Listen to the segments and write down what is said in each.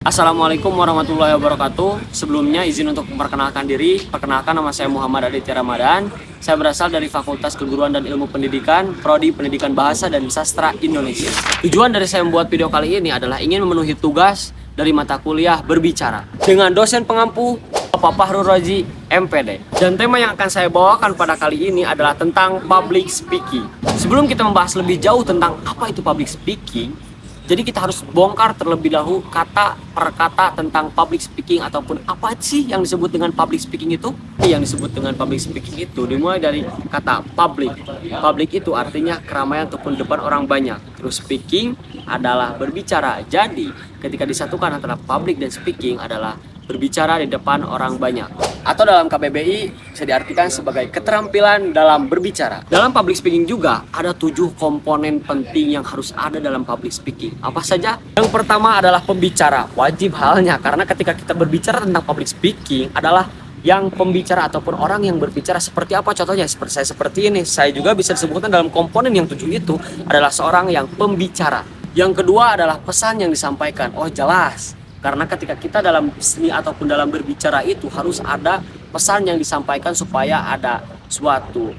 Assalamualaikum warahmatullahi wabarakatuh. Sebelumnya izin untuk memperkenalkan diri. Perkenalkan, nama saya Muhammad Aditya Ramadan. Saya berasal dari Fakultas Keguruan dan Ilmu Pendidikan, Prodi Pendidikan Bahasa dan Sastra Indonesia. Tujuan dari saya membuat video kali ini adalah ingin memenuhi tugas dari mata kuliah berbicara dengan dosen pengampu Bapak Fahrul Razi, MPD. Dan tema yang akan saya bawakan pada kali ini adalah tentang public speaking. Sebelum kita membahas lebih jauh tentang apa itu public speaking, jadi kita harus bongkar terlebih dahulu kata per kata tentang public speaking, ataupun apa sih yang disebut dengan public speaking itu? Yang disebut dengan public speaking itu dimulai dari kata public. Public itu artinya keramaian ataupun depan orang banyak. Terus speaking adalah berbicara. Jadi ketika disatukan antara public dan speaking adalah berbicara di depan orang banyak. Atau dalam KBBI bisa diartikan sebagai keterampilan dalam berbicara. Dalam public speaking juga ada 7 komponen penting yang harus ada dalam public speaking. Apa saja? Yang pertama adalah pembicara. Wajib halnya, karena ketika kita berbicara tentang public speaking adalah yang pembicara ataupun orang yang berbicara seperti apa. Contohnya seperti ini. Saya juga bisa disebutkan dalam komponen yang 7 itu adalah seorang yang pembicara. Yang kedua adalah pesan yang disampaikan. Oh, jelas. Karena ketika kita dalam seni ataupun dalam berbicara itu harus ada pesan yang disampaikan supaya ada suatu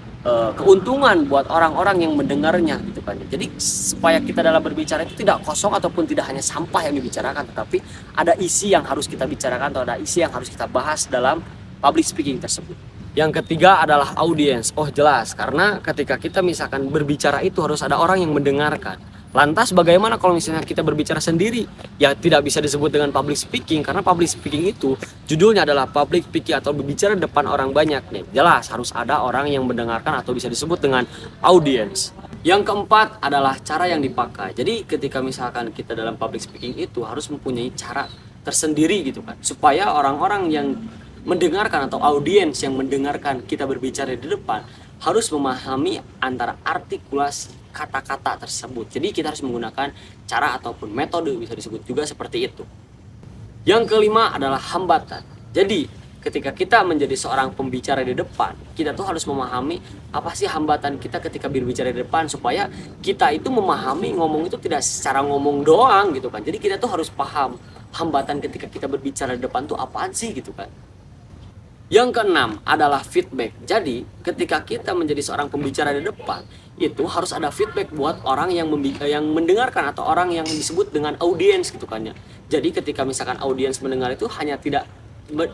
keuntungan buat orang-orang yang mendengarnya gitu kan. Jadi supaya kita dalam berbicara itu tidak kosong ataupun tidak hanya sampah yang dibicarakan, tetapi ada isi yang harus kita bicarakan atau ada isi yang harus kita bahas dalam public speaking tersebut. Yang ketiga adalah audiens. Oh, jelas, karena ketika kita misalkan berbicara itu harus ada orang yang mendengarkan. Lantas bagaimana kalau misalnya kita berbicara sendiri? Ya tidak bisa disebut dengan public speaking, karena public speaking itu judulnya adalah public speaking atau berbicara depan orang banyak nih. Jelas harus ada orang yang mendengarkan atau bisa disebut dengan audience. Yang keempat adalah cara yang dipakai. Jadi ketika misalkan kita dalam public speaking itu harus mempunyai cara tersendiri gitu kan, supaya orang-orang yang mendengarkan atau audiens yang mendengarkan kita berbicara di depan harus memahami antara artikulasi kata-kata tersebut. Jadi kita harus menggunakan cara ataupun metode, bisa disebut juga seperti itu. Yang kelima adalah hambatan. Jadi ketika kita menjadi seorang pembicara di depan, kita tuh harus memahami apa sih hambatan kita ketika berbicara di depan, supaya kita itu memahami ngomong itu tidak secara ngomong doang gitu kan. Jadi kita tuh harus paham hambatan ketika kita berbicara di depan tuh apaan sih gitu kan. Yang keenam adalah feedback. Jadi ketika kita menjadi seorang pembicara di depan, itu harus ada feedback buat orang yang mendengarkan atau orang yang disebut dengan audiens gitu kan ya. Jadi ketika misalkan audiens mendengar itu hanya tidak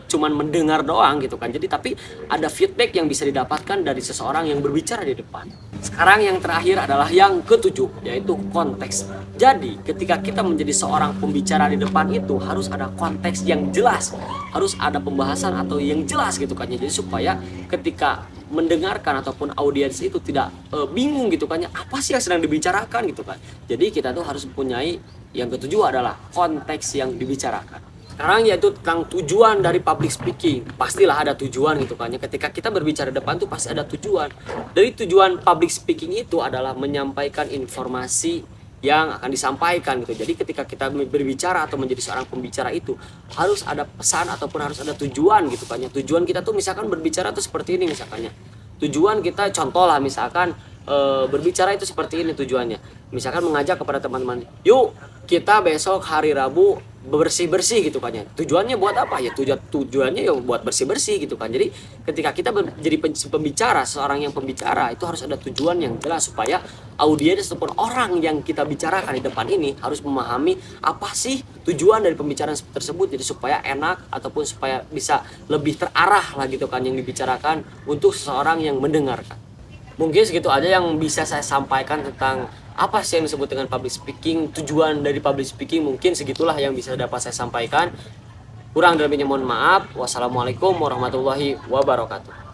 cuman mendengar doang gitu kan. Jadi tapi ada feedback yang bisa didapatkan dari seseorang yang berbicara di depan. Sekarang yang terakhir adalah yang ketujuh, yaitu konteks. Jadi ketika kita menjadi seorang pembicara di depan itu harus ada konteks yang jelas, harus ada pembahasan atau yang jelas gitu kan. Jadi supaya ketika mendengarkan ataupun audiens itu tidak bingung gitu kan, apa sih yang sedang dibicarakan gitu kan. Jadi kita tuh harus mempunyai yang ketujuh adalah konteks yang dibicarakan. Sekarang yaitu tentang tujuan dari public speaking. Pastilah ada tujuan gitu kan. Ketika kita berbicara depan tuh pasti ada tujuan. Dari tujuan public speaking itu adalah menyampaikan informasi yang akan disampaikan gitu. Jadi ketika kita berbicara atau menjadi seorang pembicara itu harus ada pesan ataupun harus ada tujuan gitu kan. Tujuan kita tuh misalkan berbicara tuh seperti ini misalkannya. Tujuan kita contoh lah misalkan berbicara itu seperti ini tujuannya. Misalkan mengajak kepada teman-teman, yuk kita besok hari Rabu bersih-bersih gitu kan ya. Tujuannya buat apa ya? Tujuannya ya buat bersih-bersih gitu kan. Jadi ketika kita jadi pembicara, seorang yang pembicara itu harus ada tujuan yang jelas supaya audiens ataupun orang yang kita bicarakan di depan ini harus memahami apa sih tujuan dari pembicaraan tersebut. Jadi supaya enak ataupun supaya bisa lebih terarah lah gitu kan yang dibicarakan untuk seseorang yang mendengarkan. Mungkin segitu aja yang bisa saya sampaikan tentang apa sih yang disebut dengan public speaking. Tujuan dari public speaking mungkin segitulah yang bisa dapat saya sampaikan. Kurang dan lebihnya mohon maaf. Wassalamualaikum warahmatullahi wabarakatuh.